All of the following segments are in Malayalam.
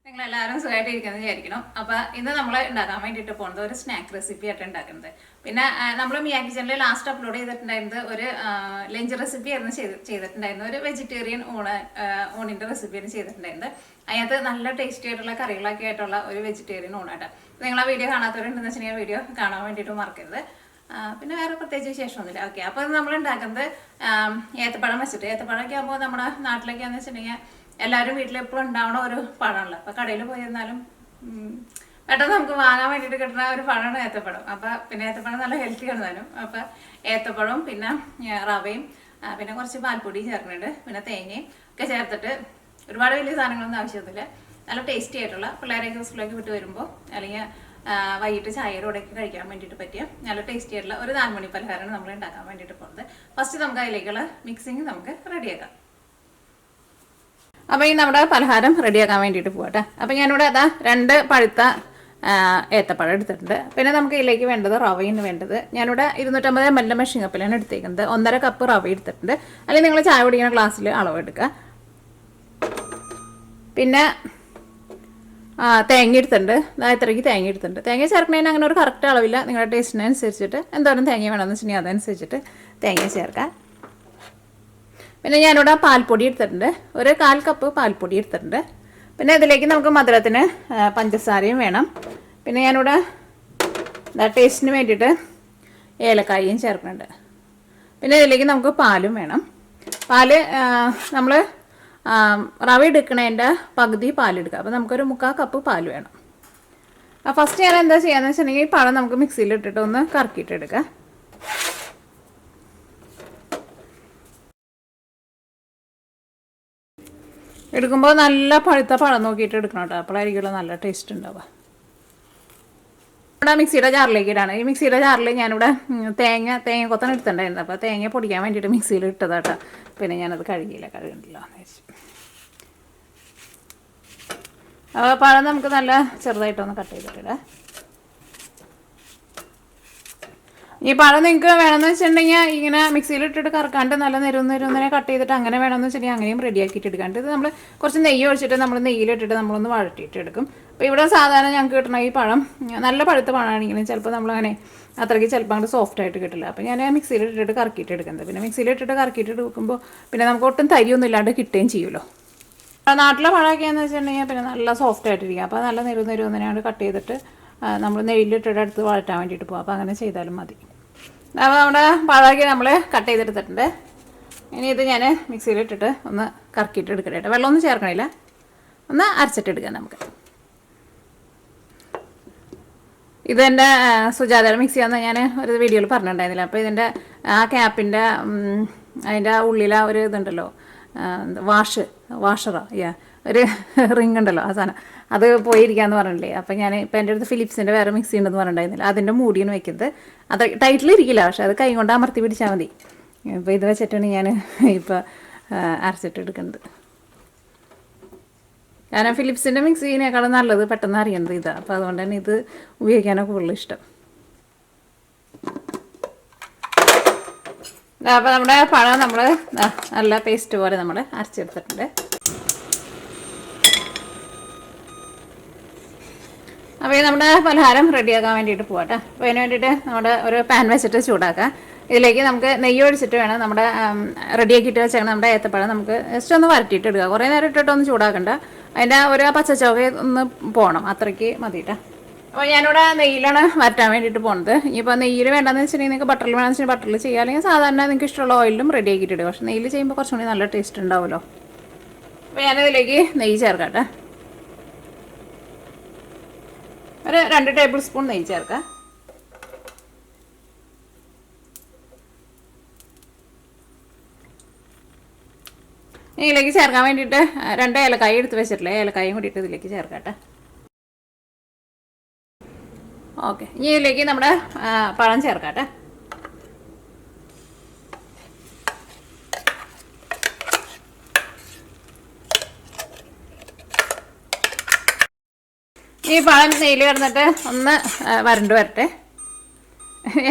നിങ്ങളെല്ലാവരും സുഖമായിട്ടിരിക്കുന്നത് വിചാരിക്കണം. അപ്പോൾ ഇന്ന് നമ്മൾ ഉണ്ടാക്കാൻ വേണ്ടിയിട്ട് പോകുന്നത് ഒരു സ്നാക്ക് റെസിപ്പി ആയിട്ട് ഉണ്ടാക്കുന്നത്. പിന്നെ നമ്മൾ മിയാ കിച്ചണിൽ ലാസ്റ്റ് അപ്ലോഡ് ചെയ്തിട്ടുണ്ടായിരുന്നത് ഒരു ലഞ്ച് റെസിപ്പി ആയിരുന്നു ചെയ്തിട്ടുണ്ടായിരുന്നത്. ഒരു വെജിറ്റേറിയൻ ഊണിൻ്റെ റെസിപ്പിയാണ് ചെയ്തിട്ടുണ്ടായിരുന്നത്. അതിനകത്ത് നല്ല ടേസ്റ്റി ആയിട്ടുള്ള കറികളൊക്കെ ആയിട്ടുള്ള ഒരു വെജിറ്റേറിയൻ ഊണായിട്ട്. നിങ്ങൾ ആ വീഡിയോ കാണാത്തവരുണ്ടെന്ന് വെച്ചിട്ടുണ്ടെങ്കിൽ വീഡിയോ കാണാൻ വേണ്ടിയിട്ട് മറക്കരുത്. പിന്നെ വേറെ പ്രത്യേകിച്ച് വിശേഷമൊന്നുമില്ല. ഓക്കെ, അപ്പോൾ നമ്മൾ ഉണ്ടാക്കുന്നത് ഏത്തപ്പഴം വെച്ചിട്ട്. ഏത്തപ്പഴമൊക്കെ ആകുമ്പോൾ നമ്മുടെ നാട്ടിലൊക്കെയാണെന്ന് വെച്ചിട്ടുണ്ടെങ്കിൽ എല്ലാവരും വീട്ടിലെപ്പോഴും ഉണ്ടാവണ ഒരു പഴമാണല്ലോ. അപ്പോൾ കടയിൽ പോയിരുന്നാലും പെട്ടെന്ന് നമുക്ക് വാങ്ങാൻ വേണ്ടിയിട്ട് കിട്ടുന്ന ഒരു പഴമാണ് ഏത്തപ്പഴം. അപ്പോൾ പിന്നെ ഏത്തപ്പഴം നല്ല ഹെൽത്തി ആണ് താനും. അപ്പോൾ ഏത്തപ്പഴവും പിന്നെ റവയും പിന്നെ കുറച്ച് പാൽപ്പൊടി ചേർക്കുന്നുണ്ട്, പിന്നെ തേങ്ങയും ഒക്കെ ചേർത്തിട്ട് ഒരുപാട് വലിയ സാധനങ്ങളൊന്നും ആവശ്യമൊന്നുമില്ല. നല്ല ടേസ്റ്റി ആയിട്ടുള്ള പിള്ളേരെയൊക്കെ സ്കൂളിലേക്ക് വിട്ട് വരുമ്പോൾ അല്ലെങ്കിൽ വൈകിട്ട് ചായയുടെ കൂടെയൊക്കെ കഴിക്കാൻ വേണ്ടിയിട്ട് പറ്റിയ നല്ല ടേസ്റ്റി ആയിട്ടുള്ള ഒരു 4 മണി പലഹാരമാണ് നമ്മൾ ഉണ്ടാക്കാൻ വേണ്ടിയിട്ട് പോകുന്നത്. ഫസ്റ്റ് നമുക്ക് അതിലേക്കുള്ള മിക്സിങ് നമുക്ക് റെഡിയാക്കാം. അപ്പോൾ ഈ നമ്മുടെ പലഹാരം റെഡിയാക്കാൻ വേണ്ടിയിട്ട് പോകട്ടെ. അപ്പോൾ ഞാനിവിടെ അതാ 2 പഴുത്ത ഏത്തപ്പഴം എടുത്തിട്ടുണ്ട്. പിന്നെ നമുക്ക് ഇതിലേക്ക് വേണ്ടത് റവയാണ് വേണ്ടത്. ഞാനിവിടെ 250 ml മെഷീൻ കപ്പിലാണ് എടുത്തേക്കുന്നത്. 1.5 കപ്പ് റവ എടുത്തിട്ടുണ്ട്. അല്ലെങ്കിൽ നിങ്ങൾ ചായ കുടിക്കുന്ന ഗ്ലാസ്സിൽ അളവ് എടുക്കുക. പിന്നെ തേങ്ങ എടുത്തിട്ടുണ്ട്. ഇത്രയ്ക്ക് തേങ്ങ എടുത്തിട്ടുണ്ട്. തേങ്ങ ചേർക്കുന്നതിന് അങ്ങനെ ഒരു കറക്റ്റ് അളവില്ല. നിങ്ങളുടെ ടേസ്റ്റിനനുസരിച്ചിട്ട് എന്തോരം തേങ്ങ വേണമെന്ന് വെച്ചിട്ടുണ്ടെങ്കിൽ അതനുസരിച്ചിട്ട് തേങ്ങ ചേർക്കാം. പിന്നെ ഞാനിവിടെ പാൽപ്പൊടി എടുത്തിട്ടുണ്ട്. ഒരു 1/4 കപ്പ് പാൽപ്പൊടി എടുത്തിട്ടുണ്ട്. പിന്നെ ഇതിലേക്ക് നമുക്ക് മധുരത്തിന് പഞ്ചസാരയും വേണം. പിന്നെ ഞാനിവിടെ ടേസ്റ്റിന് വേണ്ടിയിട്ട് ഏലക്കായയും ചേർക്കുന്നുണ്ട്. പിന്നെ ഇതിലേക്ക് നമുക്ക് പാലും വേണം. പാല് നമ്മൾ റവ എടുക്കണതിൻ്റെ പകുതി പാലെടുക്കുക. അപ്പോൾ നമുക്കൊരു 3/4 കപ്പ് പാൽ വേണം. ഫസ്റ്റ് ഞാൻ എന്താ ചെയ്യാന്ന് വെച്ചിട്ടുണ്ടെങ്കിൽ ഈ പഴം നമുക്ക് മിക്സിയിൽ ഇട്ടിട്ട് ഒന്ന് കറക്കിയിട്ടെടുക്കുക. എടുക്കുമ്പോൾ നല്ല പഴുത്ത പഴം നോക്കിയിട്ട് എടുക്കണം കേട്ടോ. അപ്പോഴായിരിക്കുമല്ലോ നല്ല ടേസ്റ്റ് ഉണ്ടാവുക. ഇവിടെ മിക്സിയുടെ ജാറിലേക്ക് ഇടാണ്. ഈ മിക്സിയുടെ ജാറിൽ ഞാനിവിടെ തേങ്ങ കൊത്തണം എടുത്തിട്ടുണ്ടായിരുന്നു. അപ്പോൾ തേങ്ങ പൊടിക്കാൻ വേണ്ടിയിട്ട് മിക്സിയിൽ ഇട്ടതാട്ടോ. പിന്നെ ഞാനത് കഴുകണ്ടല്ലോ എന്ന് വെച്ചു. അപ്പോൾ പഴം നമുക്ക് നല്ല ചെറുതായിട്ടൊന്ന് കട്ട് ചെയ്തിട്ടിടാം. ഈ പഴം നിങ്ങൾക്ക് വേണമെന്ന് വെച്ചിട്ടുണ്ടെങ്കിൽ ഇങ്ങനെ മിക്സിയിൽ ഇട്ടിട്ട് കറക്കാണ്ട് നല്ല നെരുന്നനെ കട്ട് ചെയ്തിട്ട് അങ്ങനെ വേണമെന്ന് വെച്ചിട്ടുണ്ടെങ്കിൽ അങ്ങനെയും റെഡിയാക്കിയിട്ട് എടുക്കാണ്ട്. ഇത് നമ്മൾ കുറച്ച് നെയ്യ് ഒഴിച്ചിട്ട് നമ്മൾ നെയ്യിലിട്ടിട്ട് നമ്മളൊന്ന് വഴറ്റിയിട്ട് എടുക്കും. അപ്പോൾ ഇവിടെ സാധാരണ ഞങ്ങൾക്ക് കിട്ടണ ഈ പഴം നല്ല പഴുത്ത പഴമാണെങ്കിലും ചിലപ്പോൾ നമ്മളങ്ങനെ അത്രയ്ക്ക് ചിലപ്പോൾ അങ്ങോട്ട് സോഫ്റ്റ് ആയിട്ട് കിട്ടില്ല. അപ്പോൾ ഞാൻ മിക്സിയിൽ ഇട്ടിട്ട് കറക്കിയിട്ട് എടുക്കുന്നത്. പിന്നെ മിക്സിയിൽ ഇട്ടിട്ട് കറക്കിയിട്ട് എടുക്കുമ്പോൾ പിന്നെ നമുക്ക് ഒട്ടും തരിയൊന്നും ഇല്ലാണ്ട് കിട്ടുകയും ചെയ്യുമല്ലോ. നാട്ടിലെ പഴമൊക്കെയാണെന്ന് വെച്ചിട്ടുണ്ടെങ്കിൽ പിന്നെ നല്ല സോഫ്റ്റ് ആയിട്ടിരിക്കും. അപ്പോൾ നല്ല നെരുന്നനെയാണ് കട്ട് ചെയ്തിട്ട് നമ്മൾ നെയ്യിലിട്ടിട്ട് അടുത്ത് വഴറ്റാൻ വേണ്ടിയിട്ട് പോകും. അപ്പോൾ അങ്ങനെ ചെയ്താലും മതി. അപ്പോൾ നമ്മുടെ പഴമൊക്കെ നമ്മൾ കട്ട് ചെയ്തെടുത്തിട്ടുണ്ട്. ഇനി ഇത് ഞാൻ മിക്സിയിലിട്ടിട്ട് ഒന്ന് കറക്കിയിട്ട് എടുക്കട്ടെ. വെള്ളമൊന്നും ചേർക്കണില്ല, ഒന്ന് അരച്ചിട്ടെടുക്കാം നമുക്ക്. ഇതെൻ്റെ സുജാതയുടെ മിക്സിയാണെന്ന് ഞാൻ ഒരു വീഡിയോയിൽ പറഞ്ഞിട്ടുണ്ടായിരുന്നില്ല. അപ്പോൾ ഇതിൻ്റെ ആ ക്യാപ്പിൻ്റെ അതിൻ്റെ ഉള്ളിലെ ഒരു ഇതുണ്ടല്ലോ, വാഷറോ ഒരു റിങ് ഉണ്ടല്ലോ, ആ സാധനം അത് പോയിരിക്കാന്ന് പറഞ്ഞില്ലേ. അപ്പോൾ ഞാൻ ഇപ്പം എൻ്റെ അടുത്ത് ഫിലിപ്സിൻ്റെ വേറെ മിക്സി ഉണ്ടെന്ന് പറഞ്ഞിട്ടുണ്ടായിരുന്നില്ല. അതിൻ്റെ മൂടിയാണ് വെക്കുന്നത്. അത് ടൈറ്റിലിരിക്കില്ല, പക്ഷെ അത് കൈ കൊണ്ട് അമർത്തി പിടിച്ചാൽ മതി. ഇപ്പോൾ ഇത് വെച്ചിട്ടാണ് ഞാൻ ഇപ്പോൾ അരച്ചിട്ടെടുക്കുന്നത്. കാരണം ഫിലിപ്സിൻ്റെ മിക്സിനേക്കാളും നല്ലത് പെട്ടെന്ന് അറിയുന്നത് ഇതാണ്. അപ്പോൾ അതുകൊണ്ട് തന്നെ ഇത് ഉപയോഗിക്കാനൊക്കെ കൂടുതൽ ഇഷ്ടം. അപ്പോൾ നമ്മുടെ പഴം നമ്മൾ നല്ല പേസ്റ്റ് പോലെ നമ്മൾ അരച്ചെടുത്തിട്ടുണ്ട്. അപ്പോൾ നമ്മുടെ പലഹാരം റെഡിയാക്കാൻ വേണ്ടിയിട്ട് പോകട്ടെ. അപ്പോൾ അതിന് വേണ്ടിയിട്ട് നമ്മുടെ ഒരു പാൻ വെച്ചിട്ട് ചൂടാക്കാം. ഇതിലേക്ക് നമുക്ക് നെയ്യ് ഒഴിച്ചിട്ട് വേണം നമ്മുടെ റെഡിയാക്കിയിട്ട് വെച്ചാൽ നമ്മുടെ ഏത്തപ്പഴം നമുക്ക് ജസ്റ്റ് ഒന്ന് വരട്ടിയിട്ട് എടുക്കുക. കുറേ നേരം ഇട്ടിട്ടൊന്നും ചൂടാക്കണ്ട. അതിൻ്റെ ഒരു പച്ചച്ചോവ ഒന്ന് പോകണം, അത്രയ്ക്ക് മതിയിട്ടാ. അപ്പോൾ ഞാനിവിടെ നെയ്യിലാണ് വരട്ടാൻ വേണ്ടിയിട്ട് പോകുന്നത്. ഇനിയിപ്പോൾ നെയ്യിൽ വേണ്ടെന്ന് വെച്ചിട്ടുണ്ടെങ്കിൽ നിങ്ങൾക്ക് ബട്ടറിൽ വേണമെന്ന് വെച്ചിട്ടുണ്ടെങ്കിൽ ബട്ടറിൽ ചെയ്യുക, അല്ലെങ്കിൽ സാധാരണ നിങ്ങൾക്ക് ഇഷ്ടമുള്ള ഓയിലും റെഡിയാക്കിയിട്ട് ഇടുക. പക്ഷേ നെയ്യിൽ ചെയ്യുമ്പോൾ കുറച്ചും കൂടി നല്ല ടേസ്റ്റ് ഉണ്ടാവുമല്ലോ. അപ്പോൾ ഞാനിതിലേക്ക് നെയ്യ് ചേർക്കട്ടെ. ഒരു 2 ടേബിൾ സ്പൂൺ നെയ്യ് ചേർക്കാം. ഇതിലേക്ക് ചേർക്കാൻ വേണ്ടിയിട്ട് 2 ഏലക്കായ എടുത്ത് വെച്ചിട്ടില്ലേ, ഏലക്കായും കൂടിയിട്ട് ഇതിലേക്ക് ചേർക്കട്ടെ. ഓക്കെ, ഇനി ഇതിലേക്ക് നമ്മുടെ പഴം ചേർക്കട്ടെ. ഈ പഴം നെയ്യിൽ കിടന്നിട്ട് ഒന്ന് വരണ്ട് വരട്ടെ.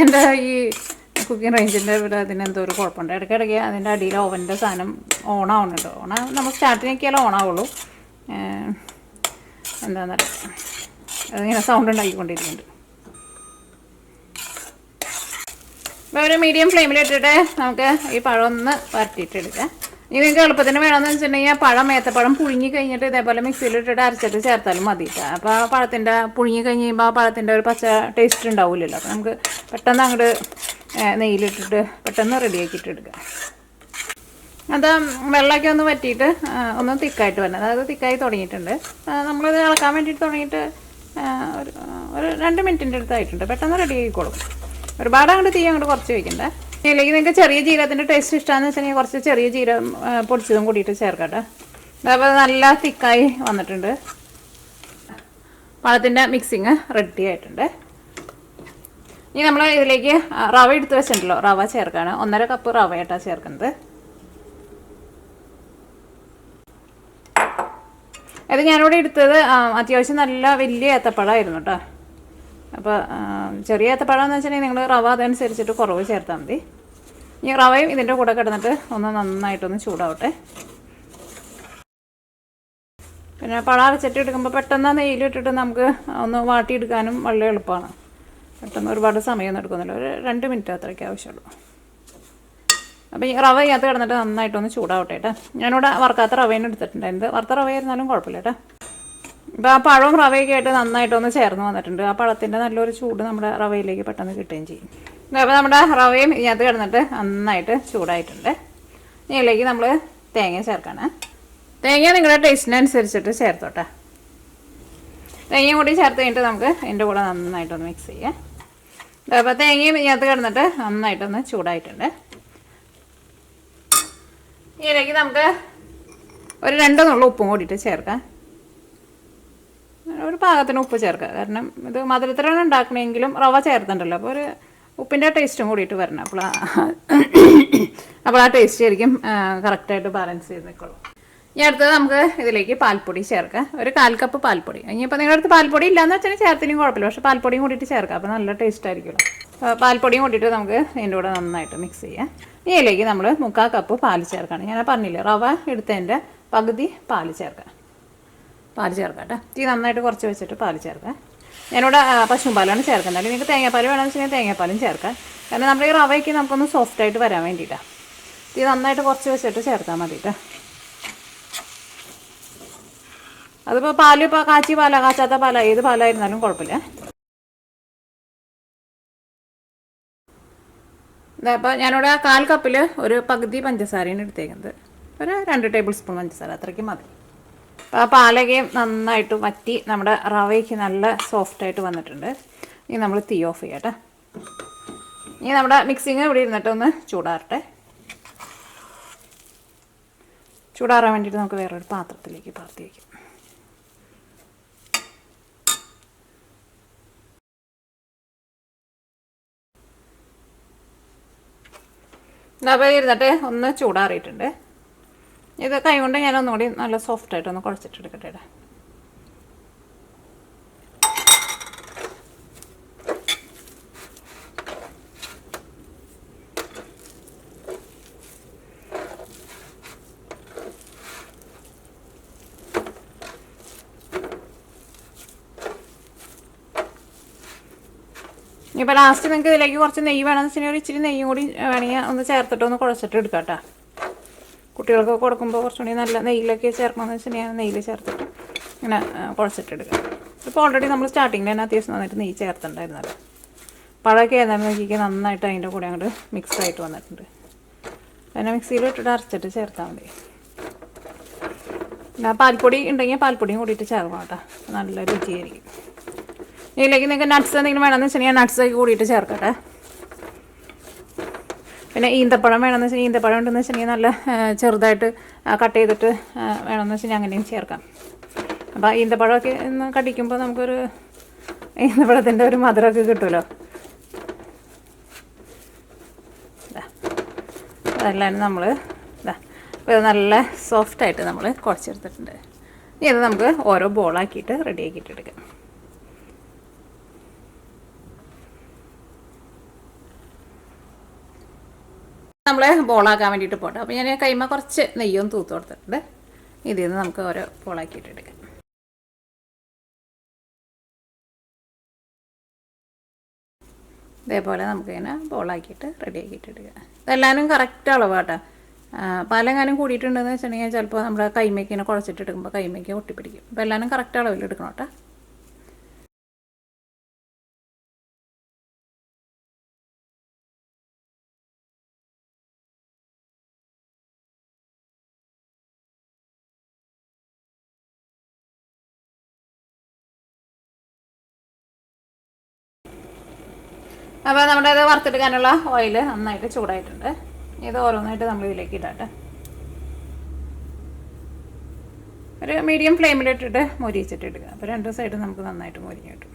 എൻ്റെ ഈ കുക്കിംഗ് റേഞ്ചിൻ്റെ ഇവിടെ അതിനെന്തോ ഒരു കുഴപ്പമുണ്ട്. ഇടയ്ക്കിടയ്ക്ക് അതിൻ്റെ അടിയിൽ ഓവൻ്റെ സാധനം ഓണാവുന്നുണ്ട്. നമ്മൾ സ്റ്റാർട്ടിങ് ആക്കിയാലേ ഓണാവുള്ളൂ. എന്താണെന്നറിയാം, അതിങ്ങനെ സൗണ്ട് ഉണ്ടാക്കിക്കൊണ്ടിരിക്കുന്നുണ്ട്. അപ്പോൾ ഒരു മീഡിയം ഫ്ലെയിമിലിട്ടിട്ട് നമുക്ക് ഈ പഴം ഒന്ന് വരട്ടിയിട്ടെടുക്കാം. ഇനി നിങ്ങൾക്ക് എളുപ്പത്തിന് വേണമെന്ന് വെച്ചിട്ടുണ്ടെങ്കിൽ പഴം ഏത്തപ്പഴം പുഴുങ്ങി കഴിഞ്ഞിട്ട് ഇതേപോലെ മിക്സിയിലിട്ടിട്ട് അരച്ചിട്ട് ചേർത്താലും മതിയില്ല. അപ്പോൾ ആ പഴത്തിൻ്റെ പുഴുങ്ങി കഴിഞ്ഞ് കഴിയുമ്പോൾ ആ പഴത്തിൻ്റെ ഒരു പച്ച ടേസ്റ്റ് ഉണ്ടാവില്ലല്ലോ. അപ്പോൾ നമുക്ക് പെട്ടെന്ന് അങ്ങോട്ട് നെയ്യിലിട്ടിട്ട് പെട്ടെന്ന് റെഡിയാക്കിയിട്ട് എടുക്കാം. അത് വെള്ളമൊക്കെ ഒന്ന് വറ്റിയിട്ട് ഒന്ന് തിക്കായിട്ട് വരണം. അതായത് തിക്കായി തുടങ്ങിയിട്ടുണ്ട്. നമ്മളിത് ഇളക്കാൻ വേണ്ടിയിട്ട് തുടങ്ങിയിട്ട് ഒരു 2 മിനിറ്റിൻ്റെ അടുത്തായിട്ടുണ്ട്. പെട്ടെന്ന് റെഡി ആയിക്കോളും. ഒരുപാട് അങ്ങോട്ട് തീ അങ്ങോട്ട് കുറച്ച് വയ്ക്കണ്ടേ. അല്ലെങ്കിൽ നിങ്ങൾക്ക് ചെറിയ ജീരകത്തിൻ്റെ ടേസ്റ്റ് ഇഷ്ടമാണെന്ന് വെച്ചിട്ടുണ്ടെങ്കിൽ കുറച്ച് ചെറിയ ജീരകം പൊടിച്ചതും കൂടിയിട്ട് ചേർക്കട്ടെ. അപ്പോൾ നല്ല തിക്കായി വന്നിട്ടുണ്ട്. പഴത്തിൻ്റെ മിക്സിങ് റെഡി ആയിട്ടുണ്ട്. ഇനി നമ്മൾ ഇതിലേക്ക് റവ എടുത്ത് വെച്ചിട്ടുണ്ടല്ലോ, റവ ചേർക്കാണ്. 1.5 കപ്പ് റവയായിട്ടാണ് ചേർക്കുന്നത്. ഇത് ഞാനിവിടെ എടുത്തത് അത്യാവശ്യം നല്ല വലിയ ഏത്തപ്പഴമായിരുന്നു കേട്ടോ. അപ്പോൾ ചെറിയ ഏത്തപ്പഴം എന്ന് വെച്ചിട്ടുണ്ടെങ്കിൽ നിങ്ങൾ റവ അതനുസരിച്ചിട്ട് കുറവ് ചേർത്താൽ മതി. ഈ റവയും ഇതിൻ്റെ കൂടെ കിടന്നിട്ട് ഒന്ന് നന്നായിട്ടൊന്ന് ചൂടാവട്ടെ. പിന്നെ പഴം അരച്ചിട്ട് എടുക്കുമ്പോൾ പെട്ടെന്ന് നെയ്യിലിട്ടിട്ട് നമുക്ക് ഒന്ന് വാട്ടിയെടുക്കാനും വളരെ എളുപ്പമാണ്. പെട്ടെന്ന് ഒരുപാട് സമയമൊന്നും എടുക്കുന്നില്ല, ഒരു 2 മിനിറ്റ് അത്രയ്ക്ക് ആവശ്യമുള്ളൂ. അപ്പോൾ ഈ റവ ഇതിനകത്ത് കിടന്നിട്ട് നന്നായിട്ടൊന്ന് ചൂടാവട്ടെ കേട്ടോ. ഞാനിവിടെ വറുക്കാത്ത റവേനെ എടുത്തിട്ടുണ്ടായിരുന്നു. വറുത്ത റവയായിരുന്നാലും കുഴപ്പമില്ല കേട്ടോ. ഇപ്പോൾ ആ പഴവും റവയൊക്കെ ആയിട്ട് നന്നായിട്ടൊന്ന് ചേർന്ന് വന്നിട്ടുണ്ട്. ആ പഴത്തിൻ്റെ നല്ലൊരു ചൂട് നമ്മുടെ റവയിലേക്ക് പെട്ടെന്ന് കിട്ടുകയും ചെയ്യും. അപ്പോൾ നമ്മുടെ റവയും ഇതിനകത്ത് കിടന്നിട്ട് നന്നായിട്ട് ചൂടായിട്ടുണ്ട്. ഇതിലേക്ക് നമ്മൾ തേങ്ങ ചേർക്കണം. തേങ്ങ നിങ്ങളുടെ ടേസ്റ്റിനനുസരിച്ചിട്ട് ചേർത്തോട്ടെ. തേങ്ങയും കൂടി ചേർത്ത് കഴിഞ്ഞിട്ട് നമുക്ക് ഇതിൻ്റെ കൂടെ നന്നായിട്ടൊന്ന് മിക്സ് ചെയ്യാം. അപ്പോൾ തേങ്ങയും ഇതിനകത്ത് കിടന്നിട്ട് നന്നായിട്ടൊന്ന് ചൂടായിട്ടുണ്ട്. ഇതിലേക്ക് നമുക്ക് ഒരു 2 നുള്ള ഉപ്പും കൂടിയിട്ട് ചേർക്കാം. ഒരു പാകത്തിന് ഉപ്പ് ചേർക്കുക. കാരണം ഇത് മധുരത്തിലാണ് ഉണ്ടാക്കണമെങ്കിലും റവ ചേർത്തിട്ടുണ്ടല്ലോ, അപ്പോൾ ഒരു ഉപ്പിൻ്റെ ടേസ്റ്റും കൂടിയിട്ട് വരണം. അപ്പോൾ ആ ടേസ്റ്റ് ശരിക്കും കറക്റ്റായിട്ട് ബാലൻസ് ചെയ്ത് നിൽക്കുള്ളൂ. ഇനി അടുത്തത് നമുക്ക് ഇതിലേക്ക് പാൽപ്പൊടി ചേർക്കാം. ഒരു 1/4 കപ്പ് പാൽപ്പൊടി. ഇനിയിപ്പോൾ നിങ്ങളുടെ അടുത്ത് പാൽപ്പൊടി ഇല്ലയെന്ന് വെച്ചാൽ ചേർത്തിനും കുഴപ്പമില്ല, പക്ഷേ പാൽപ്പൊടിയും കൂടിയിട്ട് ചേർക്കാം. അപ്പോൾ നല്ല ടേസ്റ്റ് ആയിരിക്കുമല്ലോ. പാൽപ്പൊടിയും കൂട്ടിയിട്ട് നമുക്ക് ഇതിൻ്റെ കൂടെ നന്നായിട്ട് മിക്സ് ചെയ്യാം. ഇതിലേക്ക് നമ്മൾ 3/4 കപ്പ് പാൽ ചേർക്കണം. ഞാൻ പറഞ്ഞില്ലേ, റവ എടുത്തതിൻ്റെ പകുതി പാൽ ചേർക്കാം. പാൽ ചേർക്കാം. തീ നന്നായിട്ട് കുറച്ച് വെച്ചിട്ട് പാൽ ചേർക്കാം. ഞാനിവിടെ പശുമ്പാലാണ് ചേർക്കുന്നത്. അല്ലെങ്കിൽ നിങ്ങൾക്ക് തേങ്ങാപ്പാൽ വേണമെന്ന് വെച്ചിട്ടുണ്ടെങ്കിൽ തേങ്ങാപ്പാലും ചേർക്കാം. കാരണം നമ്മുടെ ഈ റവയ്ക്ക് നമുക്കൊന്ന് സോഫ്റ്റായിട്ട് വരാൻ വേണ്ടിയിട്ടാണ്. തീ നന്നായിട്ട് കുറച്ച് വെച്ചിട്ട് ചേർത്താൽ മതിയിട്ട്. അതിപ്പോൾ പാൽ ഇപ്പോൾ കാച്ചി പാല കാച്ചാത്ത പാല ഏത് പാലായിരുന്നാലും കുഴപ്പമില്ല. അപ്പോൾ ഞാനിവിടെ 1/4 കപ്പിൽ ഒരു പകുതി പഞ്ചസാരയാണ് എടുത്തേക്കുന്നത്. ഒരു 2 ടേബിൾ സ്പൂൺ പഞ്ചസാര അത്രയ്ക്ക് മതി. അപ്പോൾ ആ പാലൊക്കെ നന്നായിട്ട് വറ്റി നമ്മുടെ റവയ്ക്ക് നല്ല സോഫ്റ്റായിട്ട് വന്നിട്ടുണ്ട്. ഇനി നമ്മൾ തീ ഓഫ് ചെയ്യാട്ടെ. ഇനി നമ്മുടെ മിക്സിങ് ഇവിടെ ഇരുന്നിട്ട് ഒന്ന് ചൂടാറട്ടെ. ചൂടാറാൻ വേണ്ടിയിട്ട് നമുക്ക് വേറൊരു പാത്രത്തിലേക്ക് പാർത്തി വയ്ക്കാം. അപ്പോൾ ഇരുന്നിട്ട് ഒന്ന് ചൂടാറിയിട്ടുണ്ട്. ഇത് കൈ കൊണ്ട് ഞാൻ ഒന്നുകൂടി നല്ല സോഫ്റ്റായിട്ടൊന്ന് കുഴച്ചിട്ടെടുക്കട്ടെ. ഇപ്പോൾ ലാസ്റ്റ് നിങ്ങൾക്ക് ഇതിലേക്ക് കുറച്ച് നെയ്യ് വേണമെന്ന് വെച്ചിട്ടുണ്ടെങ്കിൽ ഇച്ചിരി നെയ്യും കൂടി വേണമെങ്കിൽ ഒന്ന് ചേർത്തിട്ട് ഒന്ന് കുഴച്ചിട്ട് എടുക്കാം കേട്ടോ. കുട്ടികൾക്ക് കൊടുക്കുമ്പോൾ കുറച്ചുകൂടി നല്ല നെയ്യിലൊക്കെ ചേർക്കണമെന്ന് വെച്ചിട്ടുണ്ടെങ്കിൽ നെയ്യിൽ ചേർത്തിട്ട് ഇങ്ങനെ കുഴച്ചിട്ടെടുക്കാം. ഇപ്പോൾ ഓൾറെഡി നമ്മൾ സ്റ്റാർട്ടിങ്ങിൽ തന്നെ അത്യാവശ്യം നന്നായിട്ട് നെയ്യ് ചേർത്തിട്ടുണ്ടായിരുന്നല്ലോ. പഴമൊക്കെ ഏതാണെന്ന് നോക്കിയാൽ നന്നായിട്ട് അതിൻ്റെ കൂടെ അങ്ങോട്ട് മിക്സായിട്ട് വന്നിട്ടുണ്ട്. പിന്നെ മിക്സിയിൽ ഇട്ടിട്ട് അരച്ചിട്ട് ചേർത്താൽ മതി. പിന്നെ പാൽപ്പൊടി ഉണ്ടെങ്കിൽ പാൽപ്പൊടിയും കൂടിയിട്ട് ചേർക്കണം കേട്ടോ. നല്ല രുചിയായിരിക്കും. ഇതിലേക്ക് നിങ്ങൾക്ക് നട്ട്സ് എന്തെങ്കിലും വേണമെന്ന് വെച്ചിട്ടുണ്ടെങ്കിൽ നട്ട്സൊക്കെ കൂടിയിട്ട് ചേർക്കട്ടെ. പിന്നെ ഈന്തപ്പഴം വേണമെന്ന് വെച്ചാൽ ഈന്തപ്പഴം ഉണ്ടെന്ന് വെച്ചിട്ടുണ്ടെങ്കിൽ നല്ല ചെറുതായിട്ട് കട്ട് ചെയ്തിട്ട് വേണമെന്ന് വെച്ചിട്ടുണ്ടെങ്കിൽ അങ്ങനെയും ചേർക്കാം. അപ്പോൾ ഈന്തപ്പഴമൊക്കെ ഒന്ന് കടിക്കുമ്പോൾ നമുക്കൊരു ഈന്തപ്പഴത്തിൻ്റെ ഒരു മധുരമൊക്കെ കിട്ടുമല്ലോ. അതെല്ലാം നമ്മൾ ഇത് നല്ല സോഫ്റ്റായിട്ട് നമ്മൾ കുഴച്ചെടുത്തിട്ടുണ്ട്. ഇനി ഇത് നമുക്ക് ഓരോ ബോളാക്കിയിട്ട് റെഡിയാക്കിയിട്ട് എടുക്കാം. നമ്മൾ ബോളാക്കാൻ വേണ്ടിയിട്ട് പോട്ടെ. അപ്പോൾ ഞാൻ കൈമ കുറച്ച് നെയ്യൊന്ന് തൂത്ത് കൊടുത്തിട്ടുണ്ട്. ഇതിൽ നിന്ന് നമുക്ക് ഓരോ ബോളാക്കിയിട്ട് എടുക്കാം. ഇതേപോലെ നമുക്കിങ്ങനെ ബോളാക്കിയിട്ട് റെഡിയാക്കിയിട്ട് എടുക്കുക. ഇതെല്ലാവരും കറക്റ്റ് അളവാട്ടോ. പാലെങ്ങാനും കൂടിയിട്ടുണ്ടെന്ന് വെച്ചിട്ടുണ്ടെങ്കിൽ ചിലപ്പോൾ നമ്മുടെ കൈമയ്ക്ക് ഇങ്ങനെ കുഴച്ചിട്ട് എടുക്കുമ്പോൾ കൈമയ്ക്ക് ഒട്ടിപ്പിടിക്കും. അപ്പോൾ എല്ലാവരും കറക്റ്റ് അളവിൽ എടുക്കണം കേട്ടോ. അപ്പോൾ നമ്മുടെ ഇത് വറുത്തെടുക്കാനുള്ള ഓയിൽ നന്നായിട്ട് ചൂടായിട്ടുണ്ട്. ഇത് ഓരോന്നായിട്ട് നമ്മൾ ഇതിലേക്ക് ഇടാട്ടെ. ഒരു മീഡിയം ഫ്ലെയിമിലിട്ടിട്ട് മൊരിച്ചിട്ട് ഇടുക. അപ്പോൾ രണ്ട് സൈഡും നമുക്ക് നന്നായിട്ട് മൊരിഞ്ഞ് കിട്ടും.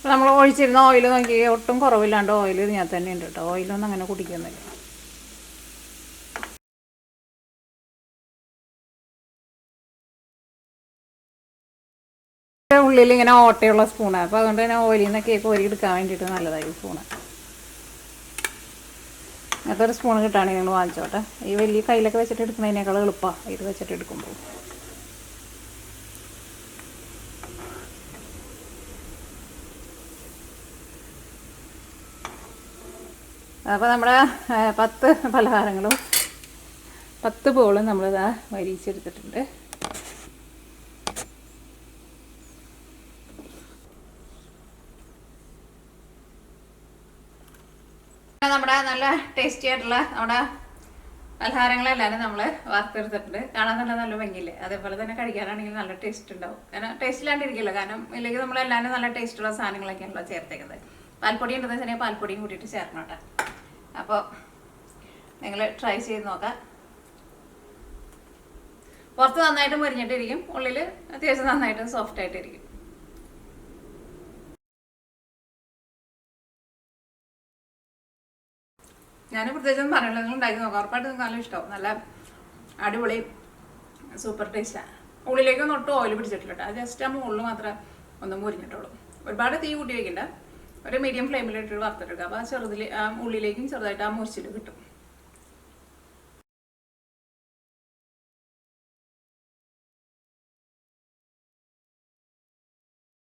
അപ്പോൾ നമ്മൾ ഒഴിച്ചിരുന്ന ഓയിൽ നോക്കി ഒട്ടും കുറവില്ലാണ്ട് ഓയിൽ ഇതിനകത്ത് തന്നെ ഉണ്ട് കേട്ടോ. ഓയിലൊന്നും അങ്ങനെ കുടിക്കുന്നില്ല. ഉള്ളിൽ ഇങ്ങനെ ഓട്ടയുള്ള സ്പൂണാണ്. അപ്പോൾ അതുകൊണ്ട് തന്നെ ഓയിലിൽ നിന്ന് കേക്ക് കോരി എടുക്കാൻ വേണ്ടിയിട്ട് നല്ലതായി സ്പൂണ്. അങ്ങനത്തെ ഒരു സ്പൂൺ കിട്ടുകയാണെങ്കിൽ നിങ്ങൾ വാങ്ങിച്ചോട്ടെ. ഈ വലിയ കയ്യിലൊക്കെ വെച്ചിട്ട് എടുക്കുന്നതിനേക്കാൾ എളുപ്പമാണ് ഇത് വെച്ചിട്ട് എടുക്കുമ്പോൾ. അപ്പോൾ നമ്മുടെ 10 പലഹാരങ്ങളും 10 ബോളും നമ്മളിതാ വരിച്ചെടുത്തിട്ടുണ്ട്. നമ്മുടെ നല്ല ടേസ്റ്റി ആയിട്ടുള്ള നമ്മുടെ പലഹാരങ്ങളെല്ലാവരും നമ്മൾ വറുത്തെടുത്തിട്ടുണ്ട്. കാണാൻ തന്നെ നല്ല ഭംഗിയില്ലേ. അതേപോലെ തന്നെ കഴിക്കാനാണെങ്കിൽ നല്ല ടേസ്റ്റ് ഉണ്ടാവും. കാരണം ടേസ്റ്റ് ഇല്ലാണ്ടിരിക്കില്ല. കാരണം ഇതിലേക്ക് നമ്മളെല്ലാവരും നല്ല ടേസ്റ്റുള്ള സാധനങ്ങളൊക്കെയാണല്ലോ ചേർത്തേക്കുന്നത്. പാൽപ്പൊടി ഉണ്ടെന്ന് വെച്ചാൽ പാൽപ്പൊടിയും കൂട്ടിയിട്ട് ചേർക്കണം കേട്ടോ. അപ്പോൾ നിങ്ങൾ ട്രൈ ചെയ്ത് നോക്കാം. പുറത്ത് നന്നായിട്ട് മുരിഞ്ഞിട്ടിരിക്കും, ഉള്ളിൽ അത്യാവശ്യം നന്നായിട്ട് സോഫ്റ്റ് ആയിട്ടിരിക്കും. ഞാൻ പ്രത്യേകിച്ചൊന്നും പറയില്ല, നിങ്ങൾ ഉണ്ടാക്കി നോക്കാം. ഉറപ്പായിട്ട് നിങ്ങൾക്ക് നല്ല ഇഷ്ടമാവും. നല്ല അടിപൊളി സൂപ്പർ ടേസ്റ്റാണ്. ഉള്ളിലേക്കൊന്നും ഒട്ടും ഓയിൽ പിടിച്ചിട്ടില്ല കേട്ടോ. അത് ജസ്റ്റ് ആ മുകളിൽ മാത്രമേ ഒന്നും മുരിഞ്ഞിട്ടുള്ളൂ. ഒരുപാട് തീ കൂട്ടി വയ്ക്കണ്ട. ഒരു മീഡിയം ഫ്ലെയിമിലിട്ട് വറുത്തെടുക്കുക. അപ്പോൾ ആ ഉള്ളിലേക്കും ചെറുതായിട്ട് ആ മുരിച്ചിൽ കിട്ടും.